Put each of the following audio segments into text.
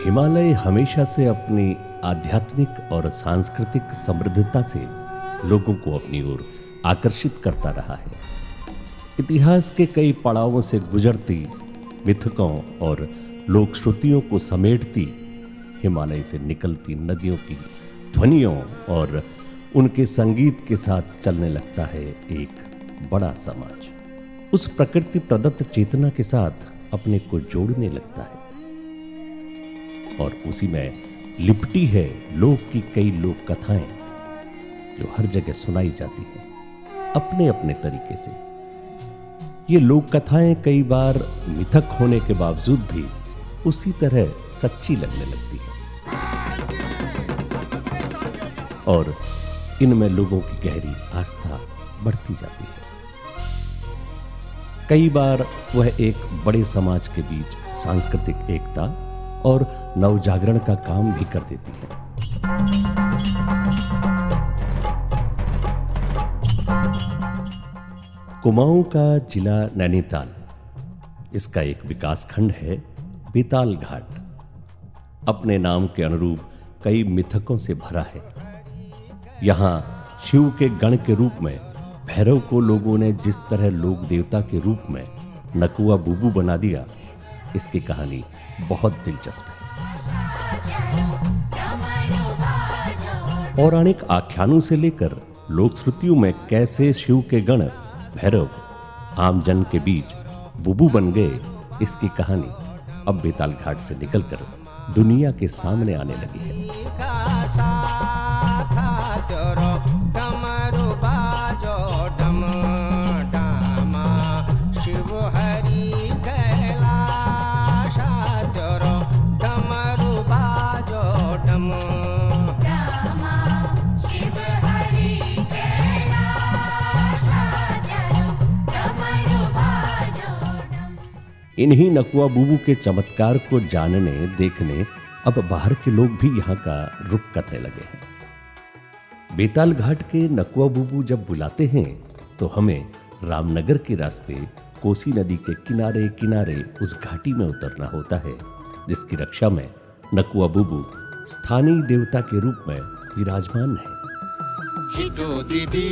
हिमालय हमेशा से अपनी आध्यात्मिक और सांस्कृतिक समृद्धता से लोगों को अपनी ओर आकर्षित करता रहा है। इतिहास के कई पड़ावों से गुजरती, मिथकों और लोक श्रुतियों को समेटती, हिमालय से निकलती नदियों की ध्वनियों और उनके संगीत के साथ चलने लगता है एक बड़ा समाज। उस प्रकृति प्रदत्त चेतना के साथ अपने को जोड़ने लगता है और उसी में लिपटी है लोक की कई लोक कथाएं जो हर जगह सुनाई जाती हैं अपने अपने तरीके से। ये लोक कथाएं कई बार मिथक होने के बावजूद भी उसी तरह सच्ची लगने लगती है और इनमें लोगों की गहरी आस्था बढ़ती जाती है। कई बार वह एक बड़े समाज के बीच सांस्कृतिक एकता और नवजागरण का काम भी कर देती है। कुमाऊं का जिला नैनीताल, इसका एक विकास खंड है बेताल घाट। अपने नाम के अनुरूप कई मिथकों से भरा है। यहां शिव के गण के रूप में भैरव को लोगों ने जिस तरह लोक देवता के रूप में नकुआ बुबू बना दिया, इसकी कहानी बहुत दिलचस्प है। पौराणिक आख्यानों से लेकर लोक श्रुतियों में कैसे शिव के गण भैरव आम जन के बीच बुबू बन गए, इसकी कहानी अब बेताल घाट से निकलकर दुनिया के सामने आने लगी है। इन्हीं नकुआ बुबू के चमत्कार को जानने देखने अब बाहर के लोग भी यहाँ का रुख करने लगे हैं। बेताल घाट के नकुआ बुबू जब बुलाते हैं तो हमें रामनगर के रास्ते कोसी नदी के किनारे किनारे उस घाटी में उतरना होता है, जिसकी रक्षा में नकुआ बुबू स्थानीय देवता के रूप में विराजमान है। हिटो दीदी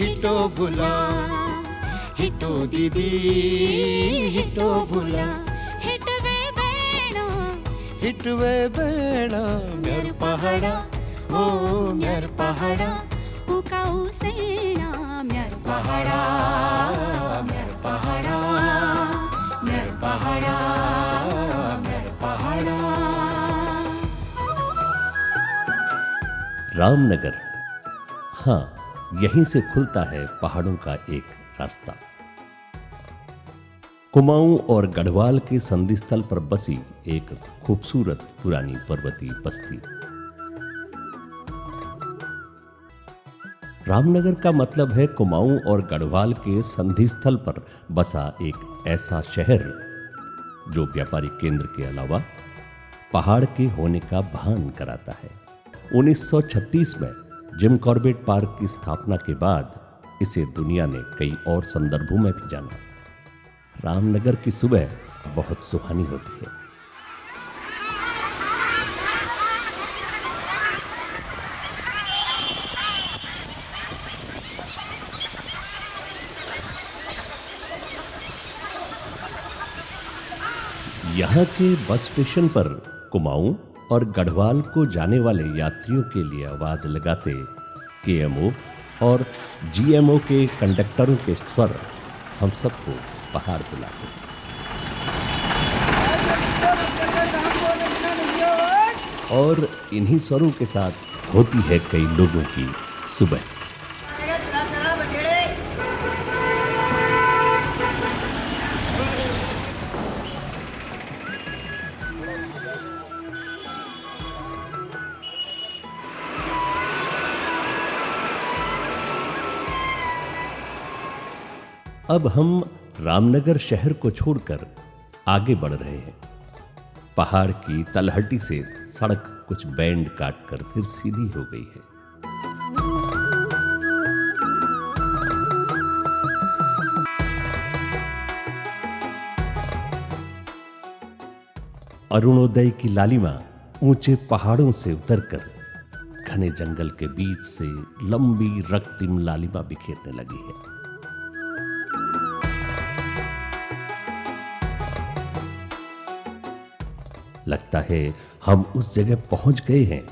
हिटो बुला, हिटो दीदी हिटो बुला, हिटवे बेड़ा मेर पहाड़ा, ओ मेर पहाड़ा, उकाऊ सेना मेर पहाड़ा, मेर पहाड़ा, मेर पहाड़ा, मेर पहाड़ा। रामनगर, हाँ, यहीं से खुलता है पहाड़ों का एक रास्ता। कुमाऊं और गढ़वाल के संधि स्थल पर बसी एक खूबसूरत पुरानी पर्वतीय बस्ती। रामनगर का मतलब है कुमाऊं और गढ़वाल के संधि स्थल पर बसा एक ऐसा शहर जो व्यापारिक केंद्र के अलावा पहाड़ के होने का भान कराता है। 1936 में जिम कॉर्बेट पार्क की स्थापना के बाद इसे दुनिया ने कई और संदर्भों में भी जाना। रामनगर की सुबह बहुत सुहानी होती है। यहाँ के बस स्टेशन पर कुमाऊं और गढ़वाल को जाने वाले यात्रियों के लिए आवाज लगाते केएमओ और जीएमओ के कंडक्टरों के स्वर हम सबको पहाड़ बुलाते। और इन्हीं स्वरों के साथ होती है कई लोगों की सुबह। अब हम रामनगर शहर को छोड़कर आगे बढ़ रहे हैं। पहाड़ की तलहटी से सड़क कुछ बैंड काटकर फिर सीधी हो गई है। अरुणोदय की लालिमा ऊंचे पहाड़ों से उतरकर घने जंगल के बीच से लंबी रक्तिम लालिमा बिखेरने लगी है। लगता है हम उस जगह पहुंच गए हैं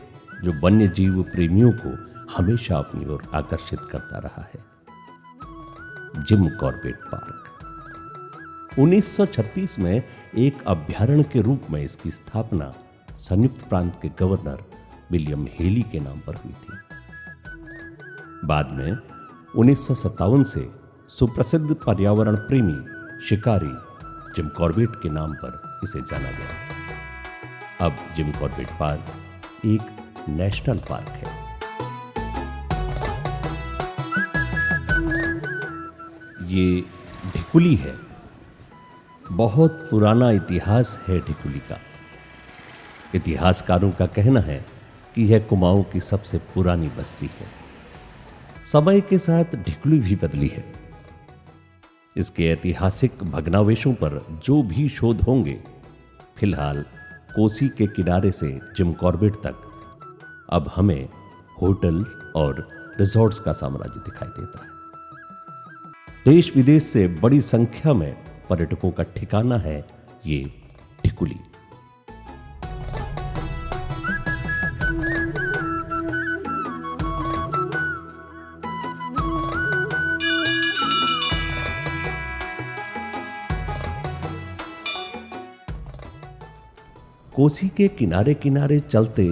जो वन्य जीव प्रेमियों को हमेशा अपनी ओर आकर्षित करता रहा है, जिम कॉर्बेट पार्क। 1936 में एक अभयारण्य के रूप में इसकी स्थापना संयुक्त प्रांत के गवर्नर विलियम हेली के नाम पर हुई थी। बाद में 1957 से सुप्रसिद्ध पर्यावरण प्रेमी शिकारी जिम कॉर्बेट के नाम पर इसे जाना गया। अब जिम कॉर्बेट पार्क एक नेशनल पार्क है। ये ढिकुली है। बहुत पुराना इतिहास है ढिकुली का। इतिहासकारों का कहना है कि यह कुमाऊं की सबसे पुरानी बस्ती है। समय के साथ ढिकुली भी बदली है। इसके ऐतिहासिक भग्नावशेषों पर जो भी शोध होंगे, फिलहाल कोसी के किनारे से जिम कॉर्बेट तक अब हमें होटल और रिजॉर्ट्स का साम्राज्य दिखाई देता है। देश विदेश से बड़ी संख्या में पर्यटकों का ठिकाना है ये ढिकुली। कोसी के किनारे किनारे चलते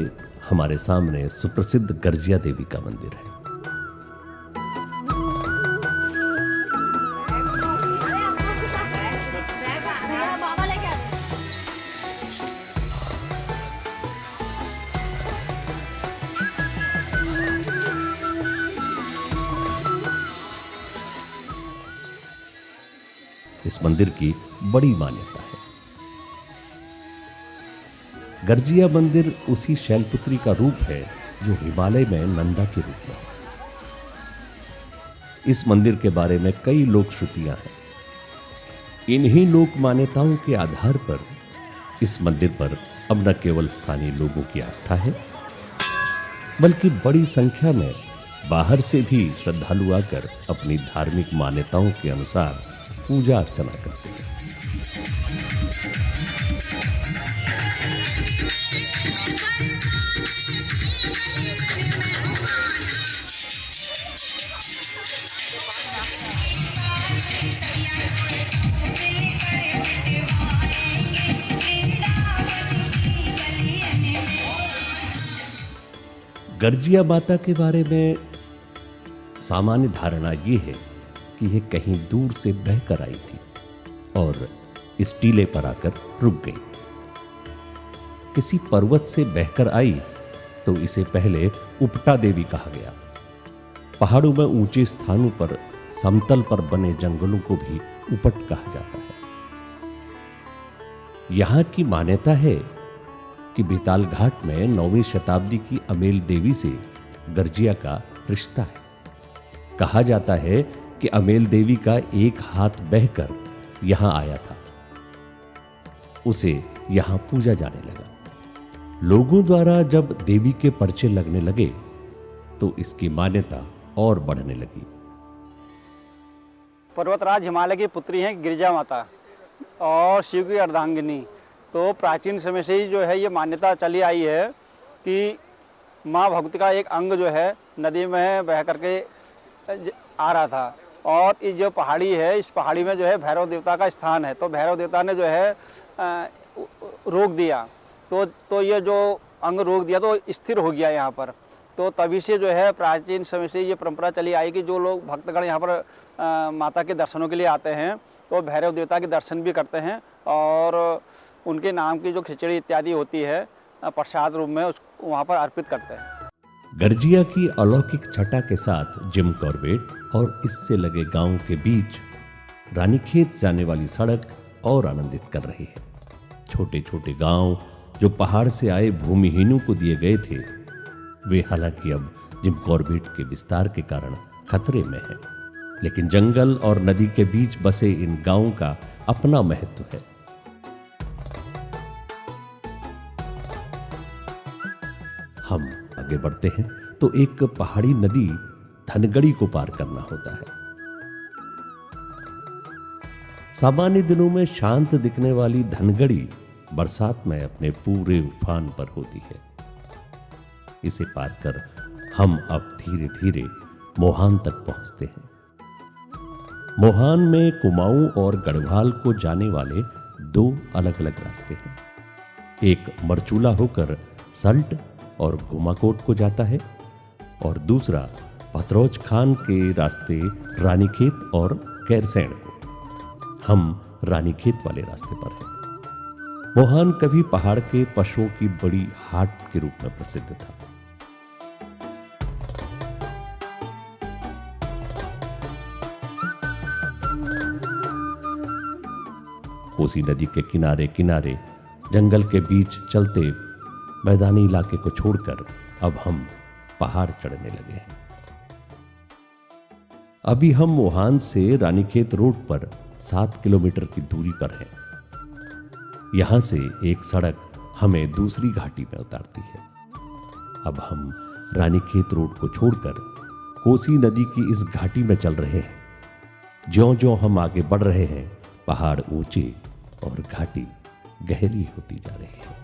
हमारे सामने सुप्रसिद्ध गर्जिया देवी का मंदिर है। इस मंदिर की बड़ी मान्यता है। गर्जिया मंदिर उसी शैलपुत्री का रूप है जो हिमालय में नंदा के रूप में है। इस मंदिर के बारे में कई लोक श्रुतियां हैं। इन्हीं लोक मान्यताओं के आधार पर इस मंदिर पर अब न केवल स्थानीय लोगों की आस्था है, बल्कि बड़ी संख्या में बाहर से भी श्रद्धालु आकर अपनी धार्मिक मान्यताओं के अनुसार पूजा अर्चना करते हैं। गर्जिया माता के बारे में सामान्य धारणा यह है कि यह कहीं दूर से बहकर आई थी और इस टीले पर आकर रुक गई। किसी पर्वत से बहकर आई तो इसे पहले उपटा देवी कहा गया। पहाड़ों में ऊंचे स्थानों पर समतल पर बने जंगलों को भी उपट कहा जाता है। यहां की मान्यता है कि बेताल घाट में 9वीं शताब्दी की अमेल देवी से गर्जिया का रिश्ता है। कहा जाता है कि अमेल देवी का एक हाथ बहकर यहां आया था, उसे यहां पूजा जाने लगा। लोगों द्वारा जब देवी के पर्चे लगने लगे तो इसकी मान्यता और बढ़ने लगी। पर्वतराज हिमालय की पुत्री हैं गिरिजा माता और शिव की अर्धांगिनी। तो प्राचीन समय से ही जो है ये मान्यता चली आई है कि माँ भगवती का एक अंग जो है नदी में बह करके आ रहा था। और ये जो पहाड़ी है, इस पहाड़ी में जो है भैरव देवता का स्थान है। तो भैरव देवता ने जो है रोक दिया, तो ये जो अंग रोक दिया तो स्थिर हो गया यहाँ पर। तो तभी से जो है प्राचीन समय से ये परंपरा चली आई कि जो लोग भक्तगण यहाँ पर माता के दर्शनों के लिए आते हैं तो भैरव देवता के दर्शन भी करते हैं और उनके नाम की जो खिचड़ी इत्यादि होती है प्रसाद रूप में वहाँ पर अर्पित करते हैं। गर्जिया की अलौकिक छटा के साथ जिम कॉर्बेट और इससे लगे गांव के बीच रानीखेत जाने वाली सड़क और आनंदित कर रही है। छोटे छोटे गांव जो पहाड़ से आए भूमिहीनों को दिए गए थे, वे हालांकि अब जिम कॉर्बेट के विस्तार के कारण खतरे में हैं, लेकिन जंगल और नदी के बीच बसे इन गांवों का अपना महत्व है। हम आगे बढ़ते हैं तो एक पहाड़ी नदी धनगढ़ी को पार करना होता है। सामान्य दिनों में शांत दिखने वाली धनगढ़ी बरसात में अपने पूरे उफान पर होती है। इसे पार कर हम अब धीरे धीरे मोहान तक पहुंचते हैं। मोहान में कुमाऊं और गढ़वाल को जाने वाले दो अलग अलग रास्ते हैं। एक मरचूला होकर सल्ट और घुमाकोट को जाता है और दूसरा भतरौज खान के रास्ते रानीखेत और कैरसैण को। हम रानीखेत वाले रास्ते पर हैं। मोहान कभी पहाड़ के पशुओं की बड़ी हाट के रूप में प्रसिद्ध था। कोसी नदी के किनारे किनारे जंगल के बीच चलते मैदानी इलाके को छोड़कर अब हम पहाड़ चढ़ने लगे हैं। अभी हम मोहान से रानीखेत रोड पर 7 किलोमीटर की दूरी पर हैं। यहां से एक सड़क हमें दूसरी घाटी में उतारती है। अब हम रानीखेत रोड को छोड़कर कोसी नदी की इस घाटी में चल रहे हैं। ज्यों-ज्यों हम आगे बढ़ रहे हैं, पहाड़ ऊंचे और घाटी गहरी होती जा रही है।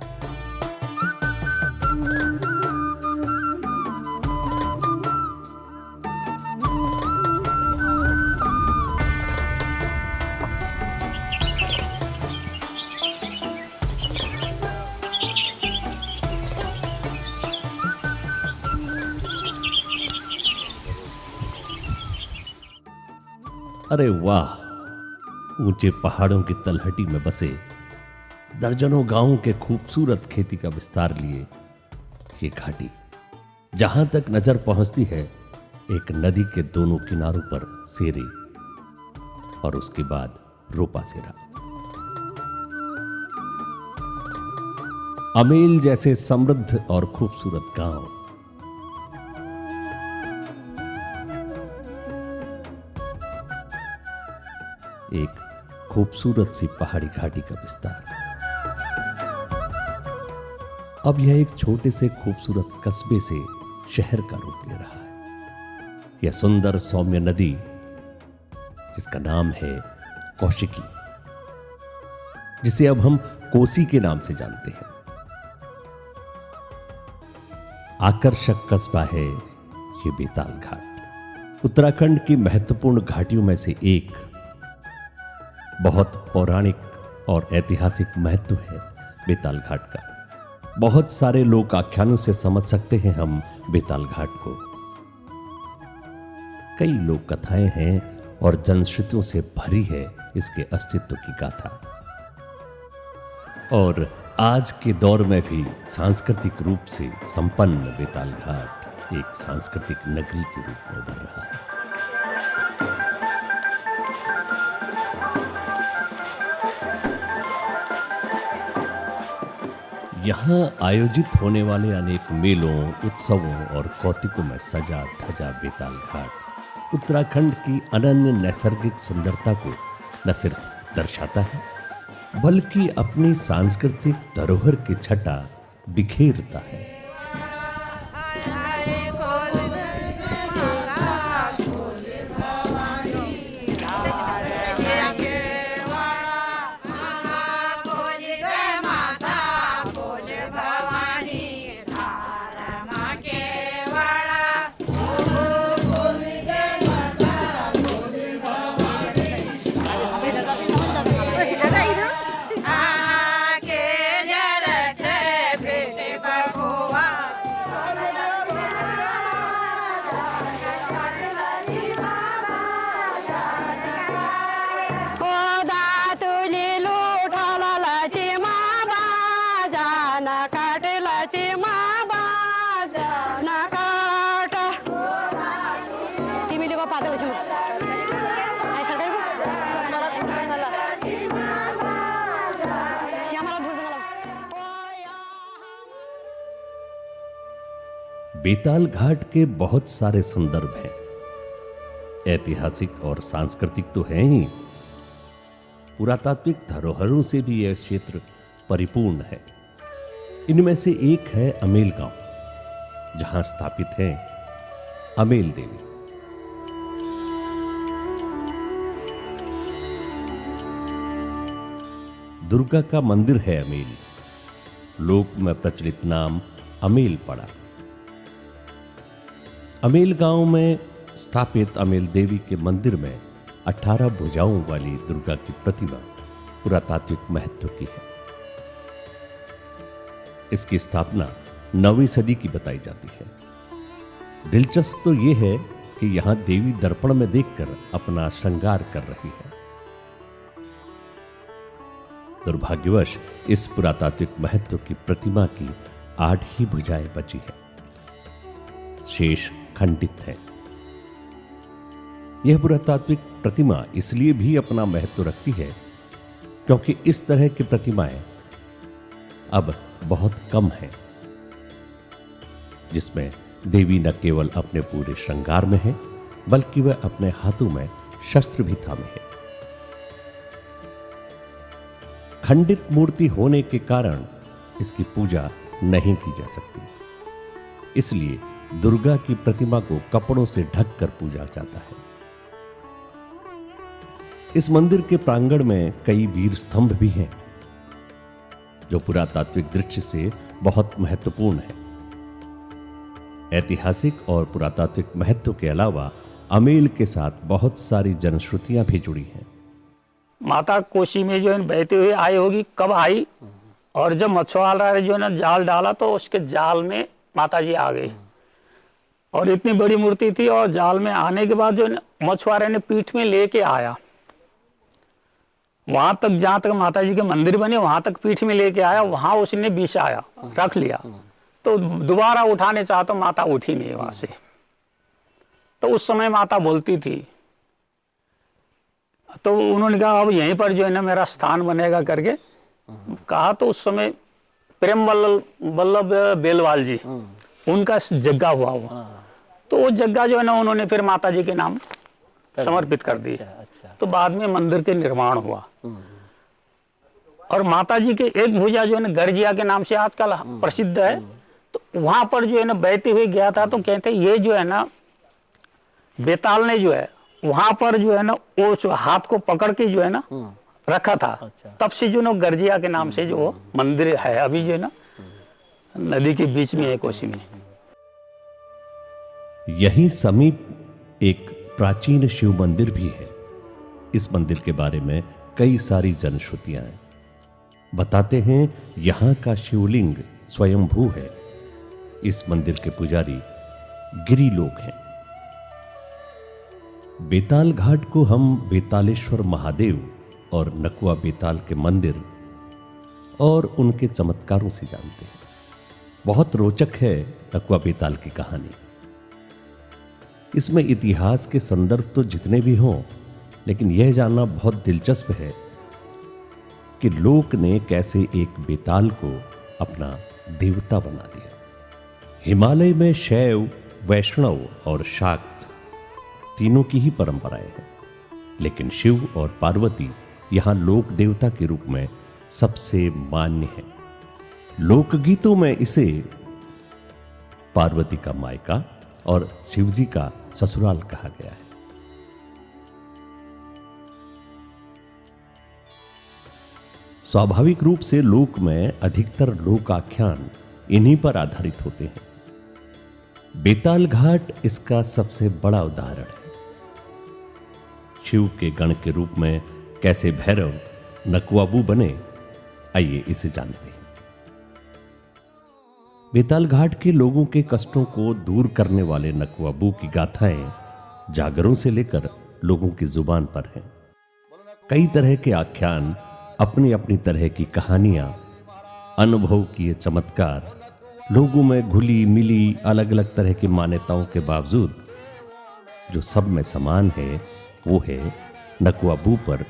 अरे वाह, ऊंचे पहाड़ों की तलहटी में बसे दर्जनों गांवों के खूबसूरत खेती का विस्तार लिए ये घाटी, जहां तक नजर पहुंचती है, एक नदी के दोनों किनारों पर सेरे और उसके बाद रोपा सेरा। अमेल जैसे समृद्ध और खूबसूरत गांव, एक खूबसूरत सी पहाड़ी घाटी का विस्तार। अब यह एक छोटे से खूबसूरत कस्बे से शहर का रूप ले रहा है। यह सुंदर सौम्य नदी, जिसका नाम है कौशिकी, जिसे अब हम कोसी के नाम से जानते हैं। आकर्षक कस्बा है ये बेताल घाट। उत्तराखंड की महत्वपूर्ण घाटियों में से एक, बहुत पौराणिक और ऐतिहासिक महत्व है बेताल घाट का। बहुत सारे लोक आख्यानों से समझ सकते हैं हम बेताल घाट को। कई लोक कथाएं हैं और जनश्रुतियों से भरी है इसके अस्तित्व की गाथा। और आज के दौर में भी सांस्कृतिक रूप से संपन्न बेताल घाट एक सांस्कृतिक नगरी के रूप में उभर रहा है। यहाँ आयोजित होने वाले अनेक मेलों, उत्सवों और कौतिकों में सजा धजा बेताल घाट उत्तराखंड की अनन्य नैसर्गिक सुंदरता को न सिर्फ दर्शाता है, बल्कि अपनी सांस्कृतिक धरोहर की छटा बिखेरता है। बेताल घाट के बहुत सारे संदर्भ हैं। ऐतिहासिक और सांस्कृतिक तो हैं ही, पुरातात्विक धरोहरों से भी यह क्षेत्र परिपूर्ण है। इनमें से एक है अमेल गांव, जहां स्थापित हैं अमेल देवी। दुर्गा का मंदिर है अमेल। लोक में प्रचलित नाम अमेल पड़ा। अमेल गांव में स्थापित अमेल देवी के मंदिर में 18 भुजाओं वाली दुर्गा की प्रतिमा पुरातात्विक महत्व की है। इसकी स्थापना 9वीं सदी की बताई जाती है। दिलचस्प तो यह है कि यहां देवी दर्पण में देखकर अपना श्रृंगार कर रही है। दुर्भाग्यवश इस पुरातात्विक महत्व की प्रतिमा की 8 ही भुजाएं बची है, शेष खंडित है। यह पुरातात्विक प्रतिमा इसलिए भी अपना महत्व रखती है क्योंकि इस तरह की प्रतिमाएं अब बहुत कम हैं, जिसमें देवी न केवल अपने पूरे श्रृंगार में है बल्कि वह अपने हाथों में शस्त्र भी थामे है। खंडित मूर्ति होने के कारण इसकी पूजा नहीं की जा सकती, इसलिए दुर्गा की प्रतिमा को कपड़ों से ढककर पूजा जाता है। इस मंदिर के प्रांगण में कई वीर स्तंभ भी हैं, जो पुरातात्विक दृष्टि से बहुत महत्वपूर्ण है। ऐतिहासिक और पुरातात्विक महत्व के अलावा अमेल के साथ बहुत सारी जनश्रुतियां भी जुड़ी हैं। माता कोसी में जो है बहते हुए आई होगी, कब आई, और जब मछुआरा जो है ना जाल डाला तो उसके जाल में माता जी आ गई। और इतनी बड़ी मूर्ति थी, और जाल में आने के बाद जो मछुआरे ने पीठ में लेके आया, वहां तक जहां तक माता जी के मंदिर बने वहां तक पीठ में लेके आया, वहां उसने बिछाया, रख लिया। तो दोबारा उठाने चाहा तो माता उठी नहीं वहां से। तो उस समय माता बोलती थी, तो उन्होंने कहा अब यहीं पर जो है ना मेरा स्थान बनेगा करके कहा। तो उस समय प्रेम वल्लभ बेलवाल जी, उनका जग्गा हुआ। तो वो जग्गा जो है ना उन्होंने फिर माता जी के नाम समर्पित कर दी। तो बाद में मंदिर के निर्माण हुआ। और माता जी के एक भुजा जो है ना गर्जिया के नाम से आजकल प्रसिद्ध है। तो वहां पर जो है ना बैठे हुए गया था, तो कहते ये जो है ना बेताल ने जो है वहां पर जो है ना वो हाथ को पकड़ के जो है ना रखा था। तब से जो ना गर्जिया के नाम से जो मंदिर है अभी जो है ना नदी के बीच में है, कोसी में। यहीं समीप एक प्राचीन शिव मंदिर भी है। इस मंदिर के बारे में कई सारी जनश्रुतियां हैं। बताते हैं यहां का शिवलिंग स्वयंभू है। इस मंदिर के पुजारी गिरी लोग हैं। बेताल घाट को हम बेतालेश्वर महादेव और नकुआ बेताल के मंदिर और उनके चमत्कारों से जानते हैं। बहुत रोचक है नकुआ बेताल की कहानी। इसमें इतिहास के संदर्भ तो जितने भी हों, लेकिन यह जानना बहुत दिलचस्प है कि लोक ने कैसे एक बेताल को अपना देवता बना दिया। हिमालय में शैव, वैष्णव और शाक्त तीनों की ही परंपराएं हैं, लेकिन शिव और पार्वती यहां लोक देवता के रूप में सबसे मान्य है। लोकगीतों में इसे पार्वती का मायका और शिवजी का ससुराल कहा गया है। स्वाभाविक रूप से लोक में अधिकतर लोक आख्यान इन्हीं पर आधारित होते हैं। बेताल घाट इसका सबसे बड़ा उदाहरण है। शिव के गण के रूप में कैसे भैरव नकुआबू बने, आइए इसे जानते हैं। बेताल घाट के लोगों के कष्टों को दूर करने वाले नकुआबू की गाथाएं जागरों से लेकर लोगों की जुबान पर हैं। कई तरह के आख्यान, अपनी अपनी तरह की कहानियां, अनुभव किए चमत्कार, लोगों में घुली मिली अलग अलग तरह की मान्यताओं के बावजूद जो सब में समान है वो है नकुआबू पर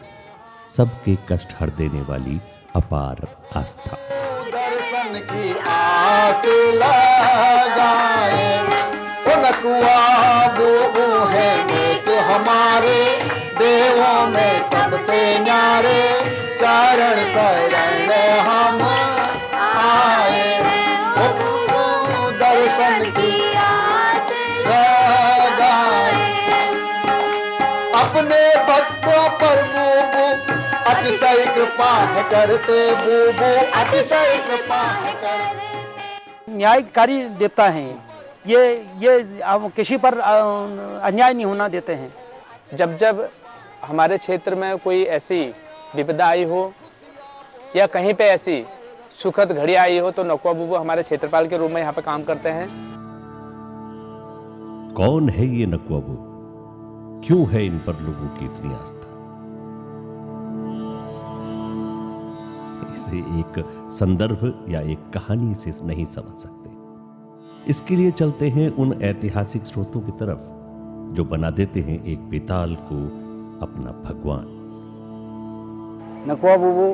सबके कष्ट हर देने वाली अपार आस्था। दर्शन की आस लगाए ओ नकुआबू है नेक हमारे, देवों में सबसे न्यारे, चरण शरण हम आए ओ दर्शन की अतिशय कृपा है करते बूबू, अतिशय कृपा है करते। न्यायकारी देवता हैं ये अब किसी पर अन्याय नहीं होना देते हैं। जब जब हमारे क्षेत्र में कोई ऐसी विपदा आई हो या कहीं पे ऐसी सुखद घड़ी आई हो तो नकुआ बुबू हमारे क्षेत्रपाल के रूप में यहाँ पे काम करते हैं। कौन है ये नकुआ बुबू? क्यों है इन पर लोगों की इतनी आस्था? इसे एक संदर्भ या एक कहानी से नहीं समझ सकते। इसके लिए चलते हैं उन ऐतिहासिक स्रोतों की तरफ जो बना देते हैं एक बेताल को अपना भगवान। नकुआ बुबू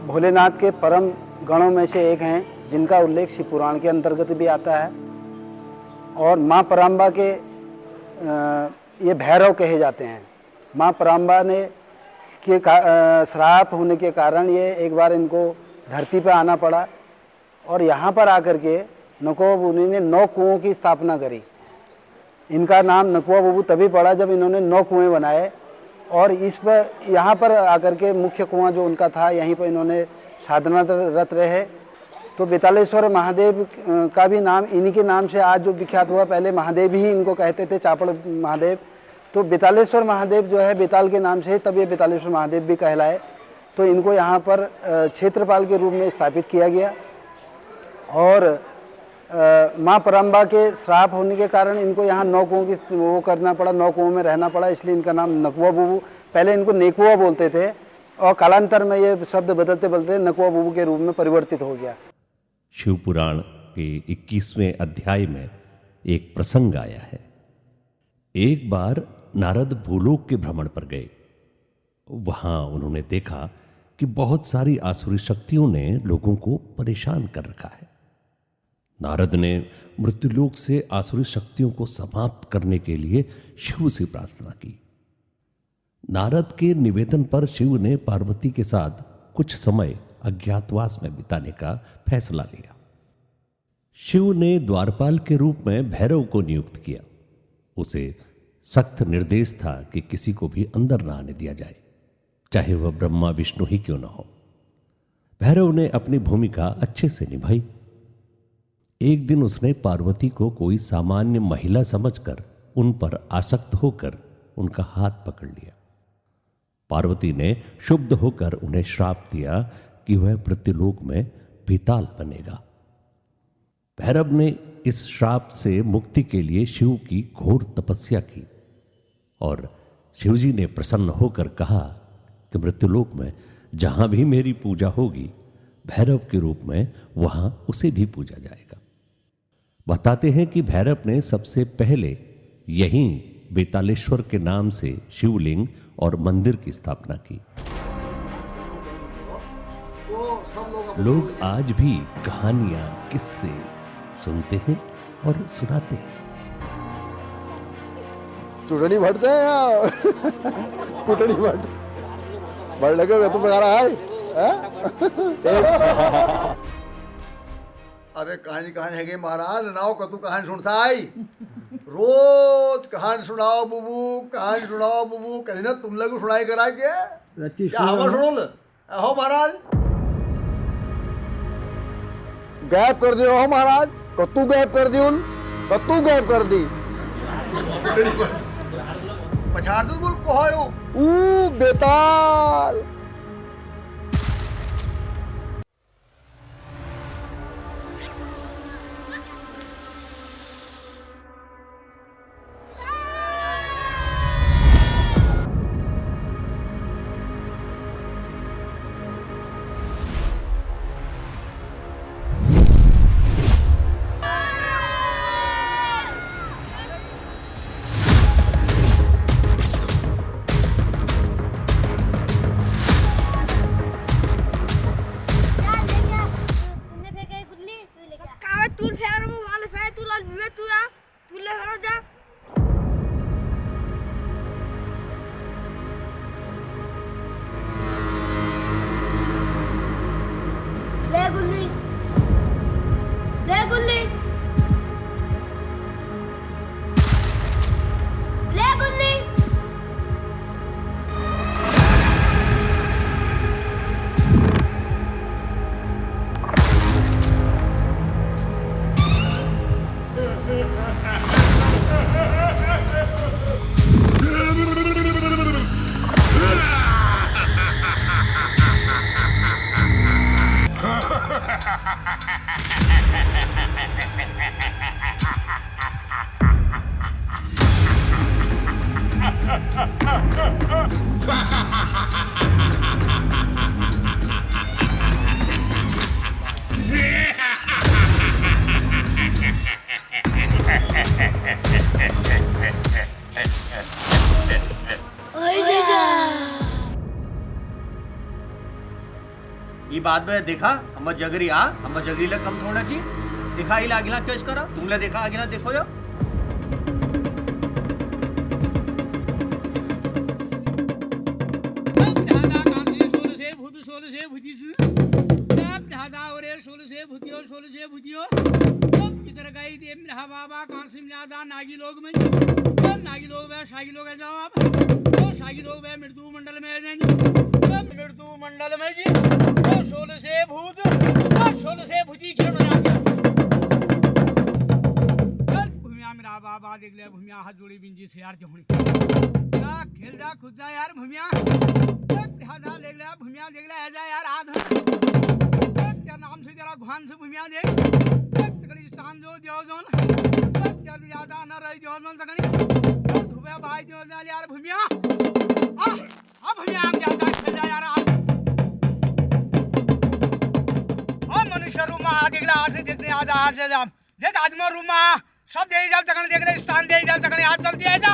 भोलेनाथ के परम गणों में से एक हैं, जिनका उल्लेख शिव पुराण के अंतर्गत भी आता है। और माँ पराम्बा के ये भैरव कहे जाते हैं। माँ पराम्बा ने के श्राप होने के कारण ये एक बार इनको धरती पर आना पड़ा और यहाँ पर आकर के नकुआ बुबू ने 9 कुओं की स्थापना करी। इनका नाम नकुआ बुबू तभी पड़ा जब इन्होंने 9 कुएं बनाए और इस पर यहाँ पर आकर के मुख्य कुआं जो उनका था यहीं पर इन्होंने साधनारत रहे। तो बेतालेश्वर महादेव का भी नाम इन्हीं के नाम से आज जो विख्यात हुआ। पहले महादेव ही इनको कहते थे, चापड़ महादेव। तो बेतालेश्वर महादेव जो है बेताल के नाम से, तब ये बेतालेश्वर महादेव भी कहलाए। तो इनको यहाँ पर क्षेत्रपाल के रूप में स्थापित किया गया। और माँ पराम्बा के श्राप होने के कारण इनको यहाँ 9 कुओं की वो करना पड़ा, 9 कुओं में रहना पड़ा, इसलिए इनका नाम नकुआ बुबू। पहले इनको नेकुआ बोलते थे और कालांतर में ये शब्द बदलते बदलते नकुआ बुबू के रूप में परिवर्तित हो गया। शिव पुराण के 21वें अध्याय में एक प्रसंग आया है। एक बार नारद भूलोक के भ्रमण पर गए। वहां उन्होंने देखा कि बहुत सारी आसुरी शक्तियों ने लोगों को परेशान कर रखा है। नारद ने मृत्युलोक से आसुरी शक्तियों को समाप्त करने के लिए शिव से प्रार्थना की। नारद के निवेदन पर शिव ने पार्वती के साथ कुछ समय अज्ञातवास में बिताने का फैसला लिया। शिव ने द्वारपाल के रूप में भैरव को नियुक्त किया। उसे सख्त निर्देश था कि किसी को भी अंदर ना आने दिया जाए, चाहे वह ब्रह्मा विष्णु ही क्यों ना हो। भैरव ने अपनी भूमिका अच्छे से निभाई। एक दिन उसने पार्वती को कोई सामान्य महिला समझकर उन पर आसक्त होकर उनका हाथ पकड़ लिया। पार्वती ने क्षुब्ध होकर उन्हें श्राप दिया कि वह मृत्युलोक में बेताल बनेगा। भैरव ने इस श्राप से मुक्ति के लिए शिव की घोर तपस्या की और शिवजी ने प्रसन्न होकर कहा कि मृत्युलोक में जहां भी मेरी पूजा होगी, भैरव के रूप में वहां उसे भी पूजा जाएगा। बताते हैं कि भैरव ने सबसे पहले यहीं बेतालेश्वर के नाम से शिवलिंग और मंदिर की स्थापना की। लोग आज भी कहानियां, किस्से सुनते हैं और सुनाते हैं। चुटनी भट जाए या कुटनी भट बड़ लगे हुए तुम लगा रहा है? अरे कहानी है महाराज, नाव कतु कहानी सुनता आई। रोज कहानी सुनाओ बुबू कहीं ना तुम लोग सुनाई करा के क्या हवा सुनो हो महाराज। गैप कर दियो हो महाराज, कतु गैप कर दी कतु गैप कर दी। पछाड़ दो बोल कहो बेताल। ये बात में देखा हम जगरी ला कम थोड़ा छी देखा इला आगिला केस करा तुमले देखा आगिला देखो यो नागी लोग में शागी लोग जाओ आप शागी लोग मृत्यु मंडल में मृत्यु मंडल में जी 16 से भूत 16 से भूति खेल भूमिया मेरा बाबा देख ले भूमिया हाथ जोड़ी बिंजी से यार जोड़ी खेल जा खुद जा यार भूमिया देख ले भूमिया देख ले जा यार आधा क्या नाम से जरा घान से भूमिया देख स्थान जो दियो जोन ज्यादा न रही दियो जोन तकनी धुबे भाई दियो यार भूमिया भूमिया हम ज्यादा खेल जा यार मनुष्य रूमा दिखला आज से देखने आज से जा देख आदमी रूमा सब दे जा तकन देख ले स्थान दे जा तकन आज जल्दी आ जा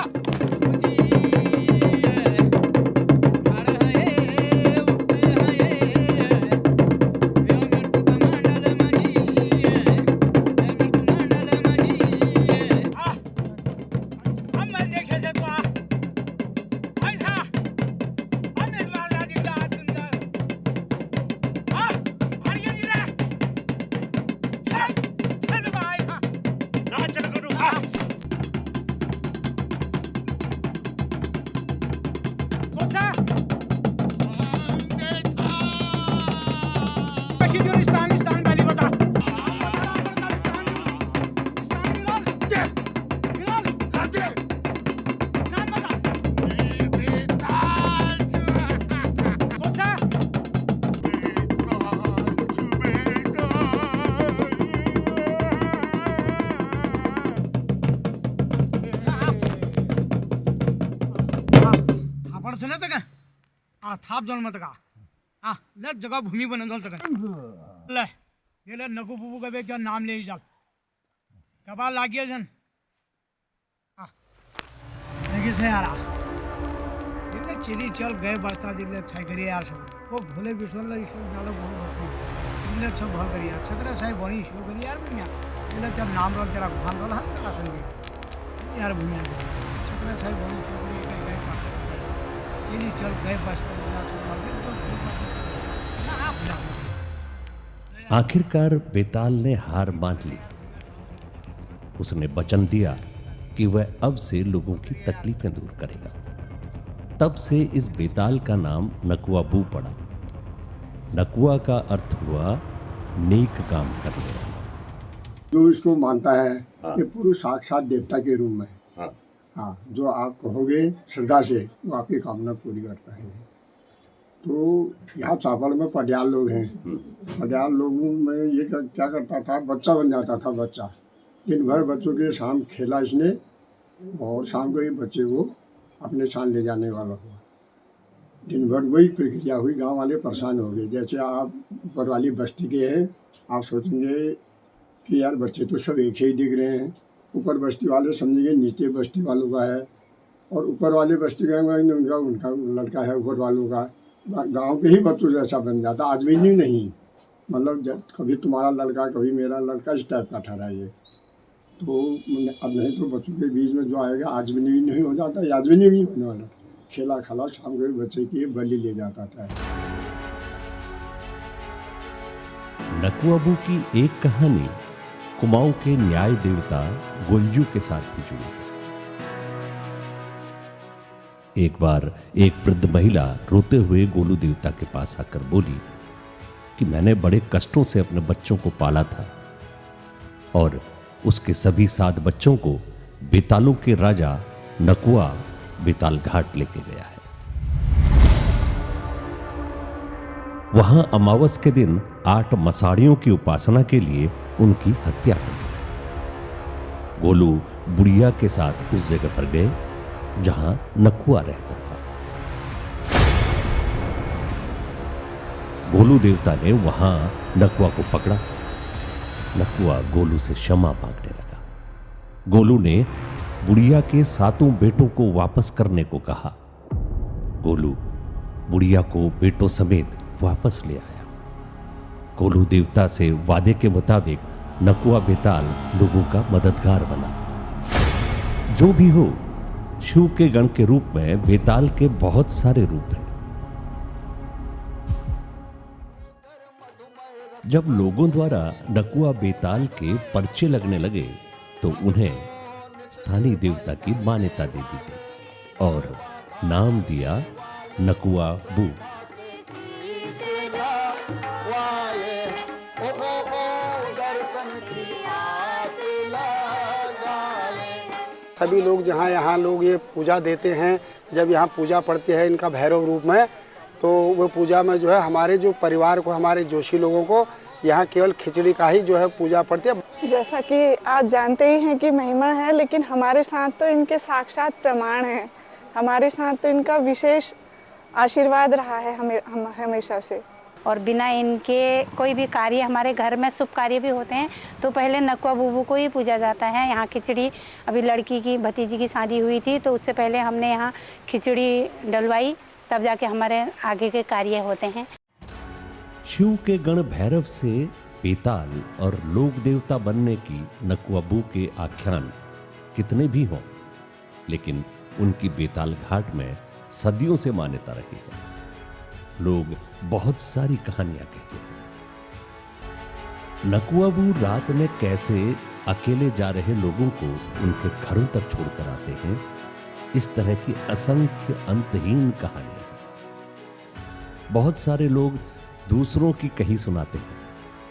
थाप जल मत का ले जगह भूमि बन जल तक ले ये ले नकु बुबू का क्या नाम ले जल कबाल लागिए जन लगी से यार ये चली चल गए बस्ता दिले छाई करिए यार सब को भोले विश्वल ईश्वर जालो बहुत दिले सब भल करिए छतरा साई बनी शो करिए यार भूमिया ये जब नाम रोल तेरा भान रोल हाथ का संगे यार भूमिया छतरा साई बनी शो करिए गए चली चल गए बस्ता आखिरकार बेताल ने हार मान ली। उसने वचन दिया कि वह अब से लोगों की तकलीफें दूर करेगा। तब से इस बेताल का नाम नकुआ बू पड़ा। नकुआ का अर्थ हुआ नेक काम करने वाला। जो इसको मानता है कि पुरुष साक्षात देवता के रूप में हाँ जो आप कहोगे श्रद्धा से वो आपकी कामना पूरी करता है। तो यहाँ चापड़ में पटियाल लोग हैं। पटियाल लोगों में ये क्या करता था बच्चा बन जाता था बच्चा दिन भर बच्चों के शाम खेला इसने और शाम को ही बच्चे को अपने साथ ले जाने वाला हुआ। दिन भर वही प्रक्रिया हुई। गांव वाले परेशान हो गए। जैसे आप ऊपर वाली बस्ती के हैं आप सोचेंगे कि यार बच्चे तो सब एक ही दिख रहे हैं। ऊपर बस्ती वाले समझेंगे नीचे बस्ती वालों का है और ऊपर वाले बस्ती का उनका लड़का है ऊपर वालों का। गांव के ही बच्चों जैसा बन जाता। आदमी नहीं मतलब कभी तुम्हारा लड़का कभी मेरा लड़का इस टाइप का ठहरा ये। तो अब नहीं तो बच्चों के बीच में जो आएगा आदमी नहीं हो जाता। आदमी नहीं होने वाला। खेला खाला शाम को बच्चे की बलि ले जाता था। नकुआबू की एक कहानी कुमाऊं के न्याय देवता गोलजू के साथ भी जुड़ी है। एक बार एक वृद्ध महिला रोते हुए गोलू देवता के पास आकर बोली कि मैंने बड़े कष्टों से अपने बच्चों को पाला था और उसके सभी 7 बच्चों को बेतालों के राजा नकुआ बेताल घाट लेके गया है। वहां अमावस के दिन 8 मसाड़ियों की उपासना के लिए उनकी हत्या कर दी। गोलू बुढ़िया के साथ उस जगह पर गए जहां नकुआ रहता था। गोलू देवता ने वहां नकुआ को पकड़ा। नकुआ गोलू से क्षमा मांगने लगा। गोलू ने बुढ़िया के 7 बेटों को वापस करने को कहा। गोलू बुढ़िया को बेटों समेत वापस ले आया। कोल्हू देवता से वादे के मुताबिक नकुआ बेताल लोगों का मददगार बना। जो भी हो, शिव के गण के रूप में बेताल के बहुत सारे रूप हैं। जब लोगों द्वारा नकुआ बेताल के पर्चे लगने लगे तो उन्हें स्थानीय देवता की मान्यता दे दी गई और नाम दिया नकुआ बू। सभी लोग जहाँ यहाँ लोग ये पूजा देते हैं, जब यहाँ पूजा पड़ती है इनका भैरव रूप में, तो वो पूजा में जो है हमारे जो परिवार को, हमारे जोशी लोगों को यहाँ केवल खिचड़ी का ही जो है पूजा पड़ती है। जैसा कि आप जानते ही हैं कि महिमा है, लेकिन हमारे साथ तो इनके साक्षात प्रमाण हैं। हमारे साथ तो इनका विशेष आशीर्वाद रहा है हमेशा से। और बिना इनके कोई भी कार्य, हमारे घर में शुभ कार्य भी होते हैं तो पहले नकुआ बुबू को ही पूजा जाता है। यहाँ खिचड़ी, अभी लड़की की भतीजी की शादी हुई थी तो उससे पहले हमने यहाँ खिचड़ी डलवाई, तब जाके हमारे आगे के कार्य होते हैं। शिव के गण भैरव से बेताल और लोक देवता बनने की नकुआ बू के आख्यान कितने भी हों, लेकिन उनकी बेताल घाट में सदियों से मान्यता रही है। लोग बहुत सारी कहानियां कहते हैं। नकुआ बू रात में कैसे अकेले जा रहे लोगों को उनके घरों तक छोड़कर आते हैं, इस तरह की असंख्य अंतहीन कहानियां हैं। बहुत सारे लोग दूसरों की कही सुनाते हैं,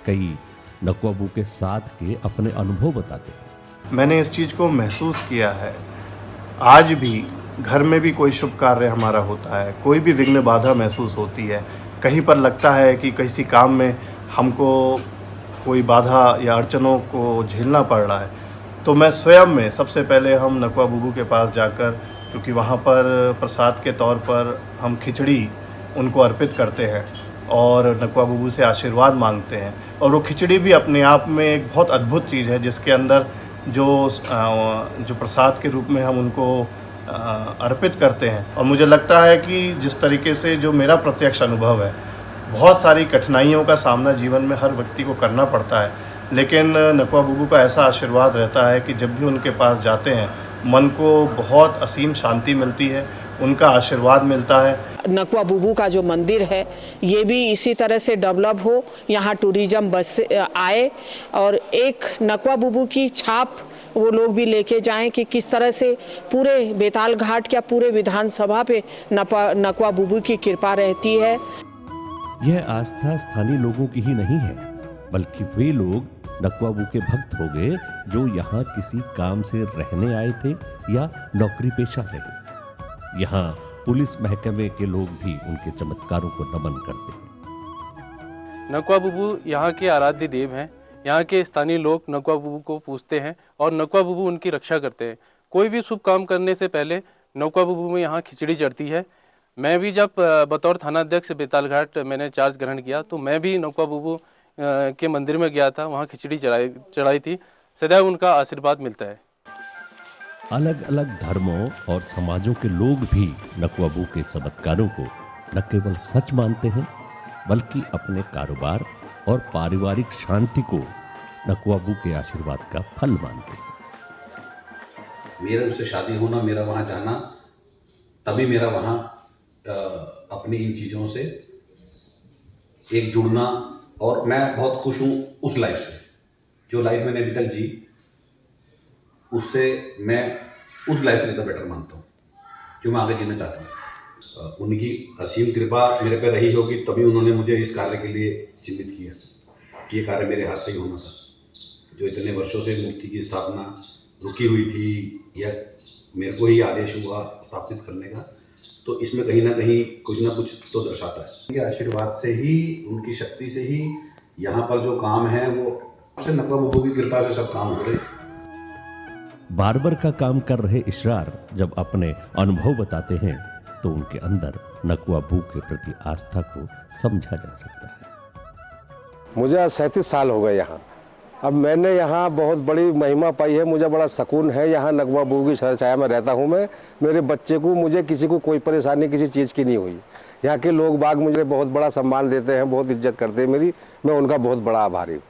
कई नकुआ बू के साथ के अपने अनुभव बताते हैं। मैंने इस चीज़ को महसूस किया है। आज भी घर में भी कोई शुभ कार्य हमारा होता है, कोई भी विघ्न बाधा महसूस होती है, कहीं पर लगता है कि किसी काम में हमको कोई बाधा या अड़चनों को झेलना पड़ रहा है, तो मैं स्वयं में सबसे पहले हम नकुआ बुबू के पास जाकर, क्योंकि वहाँ पर प्रसाद के तौर पर हम खिचड़ी उनको अर्पित करते हैं और नकुआ बुबू से आशीर्वाद मांगते हैं। और वो खिचड़ी भी अपने आप में एक बहुत अद्भुत चीज़ है, जिसके अंदर जो प्रसाद के रूप में हम उनको अर्पित करते हैं। और मुझे लगता है कि जिस तरीके से जो मेरा प्रत्यक्ष अनुभव है, बहुत सारी कठिनाइयों का सामना जीवन में हर व्यक्ति को करना पड़ता है, लेकिन नकुआ बुबू का ऐसा आशीर्वाद रहता है कि जब भी उनके पास जाते हैं मन को बहुत असीम शांति मिलती है, उनका आशीर्वाद मिलता है। नकुआ बुबू का जो मंदिर है ये भी इसी तरह से डेवलप हो, यहाँ टूरिज्म बस आए और एक नकुआ बुबू की छाप वो लोग भी लेके जाएं कि किस तरह से पूरे बेताल घाट या पूरे विधानसभा पे नकुआ बुबू की कृपा रहती है। यह आस्था स्थानीय लोगों की ही नहीं है, बल्कि वे लोग नकुआ बू के भक्त हो गए जो यहाँ किसी काम से रहने आए थे या नौकरी पेशा रहे। यहाँ पुलिस महकमे के लोग भी उनके चमत्कारों को नमन करते हैं। नकुआ बुबू यहाँ के आराध्य देव हैं। यहाँ के स्थानीय लोग नकुआ बुबू को पूजते हैं और नकुआ बुबू उनकी रक्षा करते हैं। कोई भी शुभ काम करने से पहले नकुआ बुबू में यहाँ खिचड़ी चढ़ती है। मैं भी जब बतौर थानाध्यक्ष बेताल घाट मैंने चार्ज ग्रहण किया तो मैं भी नकुआ बुबू के मंदिर में गया था, वहाँ खिचड़ी चढ़ाई थी। सदैव उनका आशीर्वाद मिलता है। अलग अलग धर्मों और समाजों के लोग भी नकुआ बू के चमत्कारों को न केवल सच मानते हैं, बल्कि अपने कारोबार और पारिवारिक शांति को नकुआ बू के आशीर्वाद का फल मानते हैं। मेरा उससे शादी होना, मेरा वहाँ जाना, तभी मेरा वहाँ अपनी इन चीज़ों से एक जुड़ना, और मैं बहुत खुश हूँ उस लाइफ से, जो लाइफ मैंने अभी तक जी, उससे मैं उस लाइफ को ज़्यादा बेटर मानता हूँ जो मैं आगे जीना चाहता हूँ। उनकी असीम कृपा मेरे पे रही होगी, तभी उन्होंने मुझे इस कार्य के लिए चिन्हित किया कि ये कार्य मेरे हाथ से ही होना था। जो इतने वर्षों से मूर्ति की स्थापना रुकी हुई थी, या मेरे को ही आदेश हुआ स्थापित करने का, तो इसमें कहीं ना कहीं कुछ ना कुछ तो दर्शाता है। उनके आशीर्वाद से ही, उनकी शक्ति से ही यहाँ पर जो काम है वो नकुआ बुबू की कृपा से सब काम हो रहे। बार्बर का काम कर रहे इशरार जब अपने अनुभव बताते हैं तो उनके अंदर नकुआ बू के प्रति आस्था को समझा जा सकता है। मुझे 37 साल हो गए यहाँ। अब मैंने यहाँ बहुत बड़ी महिमा पाई है, मुझे बड़ा सुकून है। यहाँ नकुआ बू की छाया में रहता हूँ मैं। मेरे बच्चे को, मुझे किसी को कोई परेशानी किसी चीज़ की नहीं हुई। यहाँ के लोग बाग मुझे बहुत बड़ा सम्मान देते हैं, बहुत इज्जत करते हैं मेरी, मैं उनका बहुत बड़ा आभारी हूँ।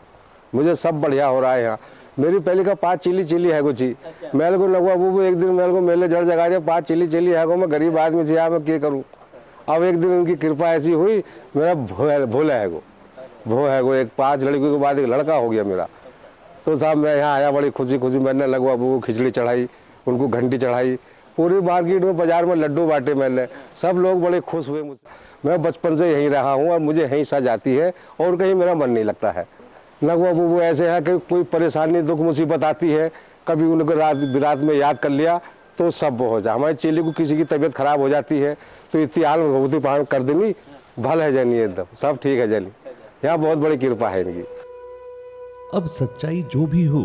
मुझे सब बढ़िया हो रहा है यहाँ। मेरी पहले का 5 चिली है कुछ ही मेरे को नकुआ बूबू एक दिन मेरे को मेले जड़ जगा दिया, 5 चिली है को मैं गरीब आदमी थी, मैं क्या करूँ। अब एक दिन उनकी कृपा ऐसी हुई, मेरा भोला है वो एक 5 लड़कियों के बाद एक लड़का हो गया मेरा। तो साहब मैं यहाँ आया बड़ी खुशी मैंने नकुआ बूबू खिचड़ी चढ़ाई, उनको घंटी चढ़ाई, पूरी मार्केट में बाजार में लड्डू बांटे मैंने, सब लोग बड़े खुश हुए मुझसे। मैं बचपन से यहीं रहा हूँ और मुझे यहीं सज आती है और कहीं मेरा मन नहीं लगता है। नकुआ बूबू ऐसे है कि कोई परेशानी दुख मुसीबत आती है, कभी उनको रात में याद कर लिया तो सब हो जाए। हमारी चेली को किसी की तबीयत खराब हो जाती है तो इत्तिहाल में भगवती पहाड़ कर देनी भल है जानी, एकदम सब ठीक है जानी। यहाँ बहुत बड़ी कृपा है इनकी। अब सच्चाई जो भी हो,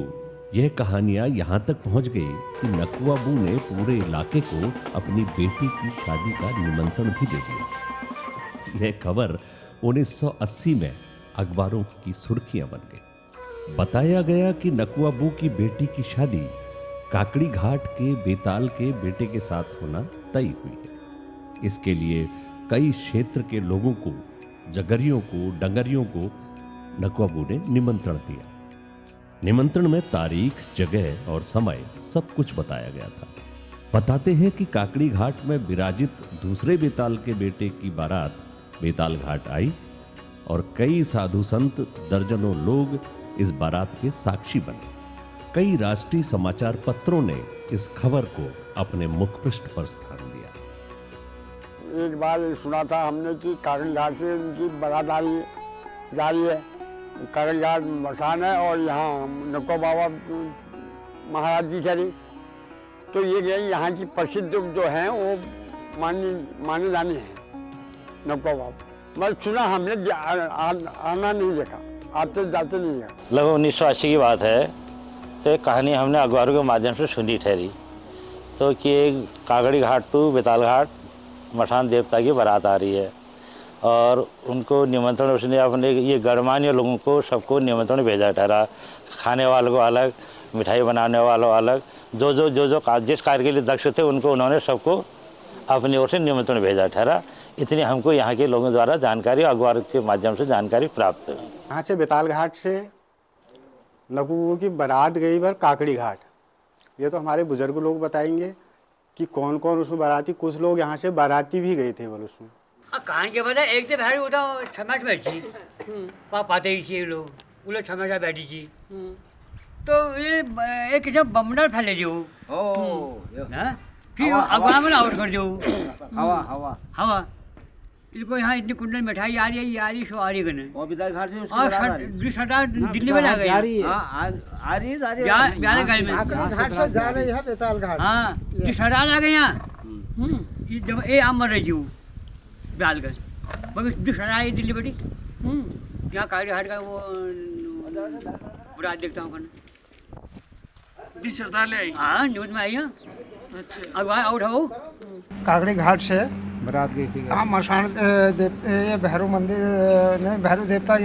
यह कहानियां यहां तक पहुंच गई कि नकुआ बू ने पूरे इलाके को अपनी बेटी की शादी का निमंत्रण भी दे दिया। यह खबर 1980 में अखबारों की सुर्खियां बन गई। बताया गया कि नकुआ बू की बेटी की शादी काकड़ी घाट के बेताल के बेटे के साथ होना तय हुई है। इसके लिए कई क्षेत्र के लोगों को, जगरियों को, डंगरियों को नकुआ बू ने निमंत्रण दिया। निमंत्रण में तारीख, जगह और समय सब कुछ बताया गया था। बताते हैं कि काकड़ी घाट में विराजित दूसरे बेताल के बेटे की बारात बेताल घाट आई और कई साधु संत, दर्जनों लोग इस बारात के साक्षी बने। कई राष्ट्रीय समाचार पत्रों ने इस खबर को अपने मुखपृष्ठ पर स्थान दिया। एक बार सुना था हमने कि काकड़ी घाट से इनकी बारात जा रही है। काकड़ी घाट मसान है और यहाँ नकुआ बाबा महाराज जी खड़ी, तो ये गए यहाँ की प्रसिद्ध जो हैं वो माने जाने हैं नकुआ बाबा। मैं सुना, हमने आना नहीं देखा, आते जाते नहीं देखा। लगभग 1980 की बात है। तो एक कहानी हमने अखबारों के माध्यम से सुनी ठहरी, तो कि काकड़ी घाट टू बेताल घाट मसान देवता की बारात आ रही है और उनको निमंत्रण उसने अपने ये गणमान्य लोगों को सबको निमंत्रण भेजा ठहरा। खाने वालों को अलग, मिठाई बनाने वालों अलग, जो जिस कार्य के लिए दक्ष थे उनको उन्होंने सबको अपनी ओर से निमंत्रण भेजा ठहरा। इतनी हमको यहाँ के लोगों द्वारा जानकारी अखबार के माध्यम से जानकारी प्राप्त हुई। यहाँ से बेताल घाट से नकुआ की बारात गई बार काकड़ी घाट। ये तो हमारे बुजुर्ग लोग बताएंगे कि कौन कौन उसमें बाराती, कुछ लोग यहाँ से बाराती भी गए थे बोल उसमें। कहानी के बाद एक तो भाई उठा समाज बैठी पाते ही थी लोग बोले समाज बैठी थी, तो ये एक जब बमडर फैले जो फिर अगवा में आउट कर दो हवा इनको यहाँ इतनी कुंडल मिठाई आ रही है सो आ रही है और बेताल घाट से दिल्ली में आ गई आ रही है जा रही है बेताल घाट। हाँ जी सरदार आ गए यहाँ जब ये आम मर रही थी बेतालगंज मगर जी सरदार आई दिल्ली बड़ी यहाँ काकड़ी घाट का वो बुरा देखता हूँ जी सरदार ले आई। हाँ न्यूज में आई है। अच्छा अगवा आउट हो काकड़ी घाट से बारात गई थी। हाँ मसान ये भैरव मंदिर ने भैरव देवता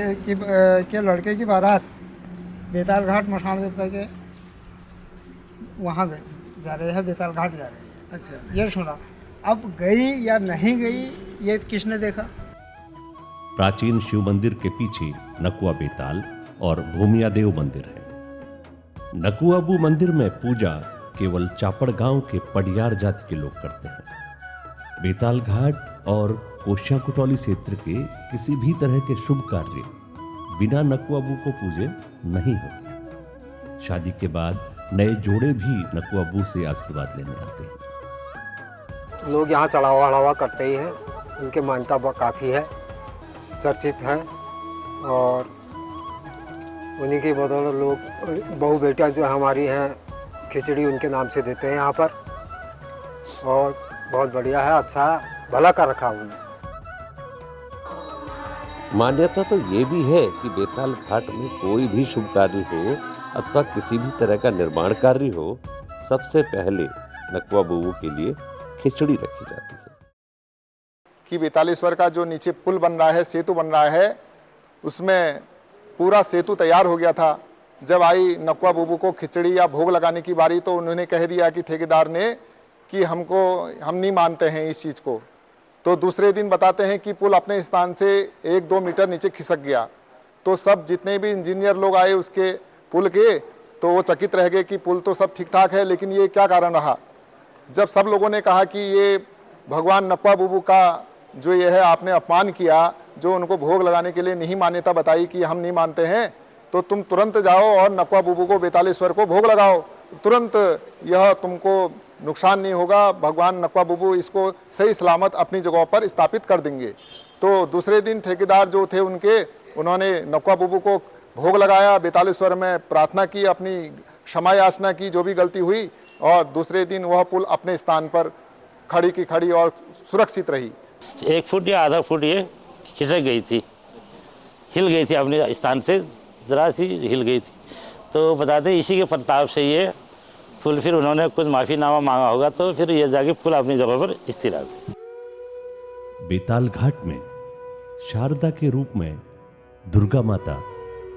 के लड़के की बारात बेताल घाट मसान देवता के वहाँ गए जा रहे हैं, बेताल घाट जा रहे हैं। अच्छा ये सुना, अब गई या नहीं गई ये किसने देखा। प्राचीन शिव मंदिर के पीछे नकुआ बेताल और भूमिया देव मंदिर है। नकुआ बू मंदिर में पूजा केवल चापड़ गांव के पडियार जाति के लोग करते हैं। बेताल घाट और कोशिया कुटौली क्षेत्र के किसी भी तरह के शुभ कार्य बिना नकुआ बू को पूजे नहीं होते। शादी के बाद नए जोड़े भी नकुआ बू से आशीर्वाद लेने आते हैं। लोग यहाँ चढ़ावा वढ़ावा करते ही हैं, उनके मान्यता काफ़ी है, चर्चित है और उन्हीं की बदौलत लोग बहू बेटियाँ जो हमारी हैं खिचड़ी उनके नाम से देते हैं यहाँ पर और बहुत बढ़िया है, अच्छा भला कर रखा उन्होंने। मान्यता तो ये भी है कि बेताल घाट में कोई भी शुभ कार्य हो अथवा किसी भी तरह का निर्माण कार्य हो, सबसे पहले नकुआ बूबू के लिए खिचड़ी रखी जाती है। कि बेतालेश्वर का जो नीचे पुल बन रहा है, सेतु बन रहा है, उसमें पूरा सेतु तैयार हो गया था। जब आई नकुआ बूबू को खिचड़ी या भोग लगाने की बारी तो उन्होंने कह दिया कि ठेकेदार ने कि हम नहीं मानते हैं इस चीज़ को। तो दूसरे दिन बताते हैं कि पुल अपने स्थान से 1-2 मीटर नीचे खिसक गया। तो सब जितने भी इंजीनियर लोग आए उसके पुल के, तो वो चकित रह गए कि पुल तो सब ठीक ठाक है, लेकिन ये क्या कारण रहा। जब सब लोगों ने कहा कि ये भगवान नक्वा बुबू का जो ये है आपने अपमान किया, जो उनको भोग लगाने के लिए नहीं मान्यता बताई कि हम नहीं मानते हैं, तो तुम तुरंत जाओ और नक्वा बुबू को बेतालेश्वर को भोग लगाओ, तुरंत यह तुमको नुकसान नहीं होगा, भगवान नक्वा बुबू इसको सही सलामत अपनी जगह पर स्थापित कर देंगे। तो दूसरे दिन ठेकेदार जो थे उन्होंने नक्वा बुबू को भोग लगाया, बेतालेश्वर में प्रार्थना की, अपनी क्षमा याचना की जो भी गलती हुई, और दूसरे दिन वह पुल अपने स्थान पर खड़ी की खड़ी और सुरक्षित रही। 1 फुट या आधा फुट ये खिसक गई थी, हिल गई थी, अपने स्थान से ज़रा सी हिल गई थी। तो बताते इसी के प्रताप से ये पुल, फिर उन्होंने कुछ माफ़ीनामा मांगा होगा, तो फिर ये जाके पुल अपनी जगह पर स्थिर आ गई। बेताल घाट में शारदा के रूप में दुर्गा माता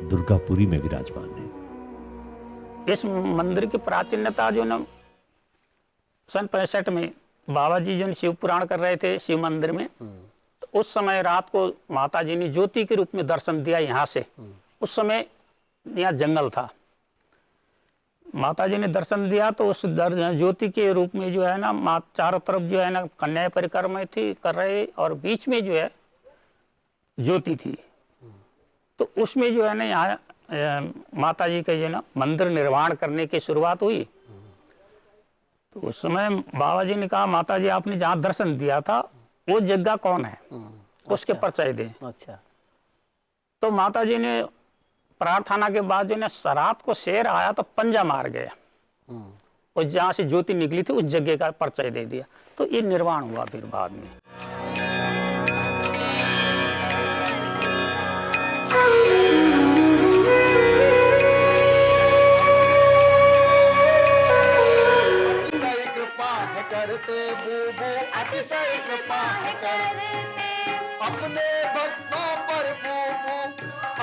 दुर्गापुरी में विराजमान है। इस मंदिर की प्राचीनता जो न सन 65 में बाबा जी जो शिव पुराण कर रहे थे शिव मंदिर में, तो उस समय रात को माता जी ने ज्योति के रूप में दर्शन दिया यहाँ से। उस समय यहाँ जंगल था, माता जी ने दर्शन दिया, तो उस ज्योति के रूप में जो है ना चारों तरफ जो है ना कन्याएं परिक्रमा थी कर रहे, और बीच में जो है ज्योति थी। तो उसमें जो है ना यहाँ माता जी का जो है ना मंदिर निर्माण करने की शुरुआत हुई। तो उस समय बाबा जी ने कहा, माता जी आपने जहाँ दर्शन दिया था वो जगह कौन है, उसके परिचय दें। अच्छा। तो माता जी ने प्रार्थना के बाद जो है रात को शेर आया तो पंजा मार गया, और जहाँ से ज्योति निकली थी उस जगह का परिचय दे दिया। तो ये निर्माण हुआ फिर बाद में। करते बूबू अतिशय कृपा करते, अपने भक्तों पर बूबू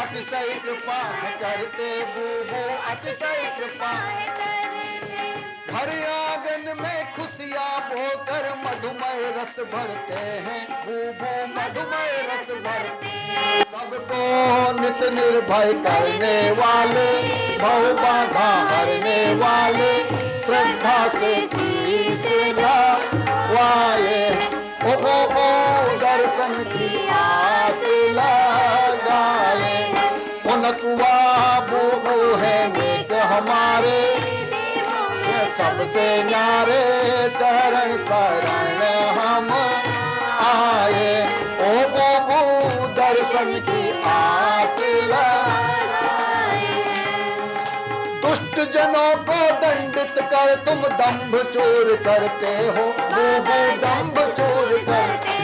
अतिशय कृपा करते, बूबू अतिशय कृपा करते। घर आंगन में खुशियाँ बोकर मधुमय रस भरते हैं, बूबू मधुमय रस भरते हैं। सबको नित निर्भय करने वाले, बहु बाधा हरने वाले, श्रद्धा से शीश नवाए, ओ दर्शन की आस लगाए। नक्वा बुबू है नेक हमारे, सबसे न्यारे चरण शरण हम आए, ओ बुबू दर्शन की आस लगाए। दुष्ट जनों को दंडित कर तुम दंभ चोर करते हो, बूबू दंभ चोर करते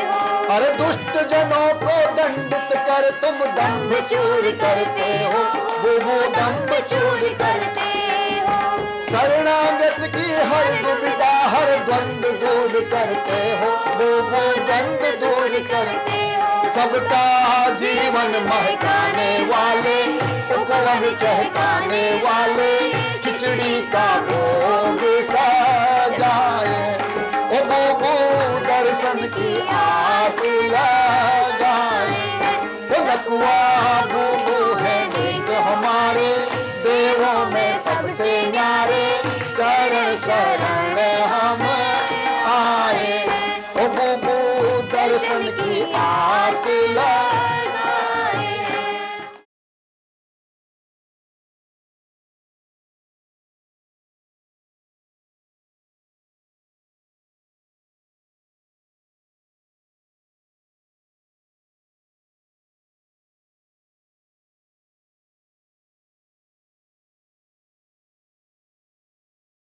हो। अरे दुष्ट जनों को दंडित कर तुम दंभ चोर करते हो, बूबू दंभ चोर करते हो। शरणागत की हर दुविधा हर द्वंद्व दूर करते हो, बूबू द्वंद्व दूर करते हो। सबका जीवन महकाने वाले, उपवन चहकाने वाले, खिचड़ी का भोग सजाए, ओ बूबू दर्शन की आस लगाए। ओ नक्वा बूबू है नेक हमारे, देवों में सबसे न्यारे, चरण शरण हम आए, ओ बूबू दर्शन की आस लगाए।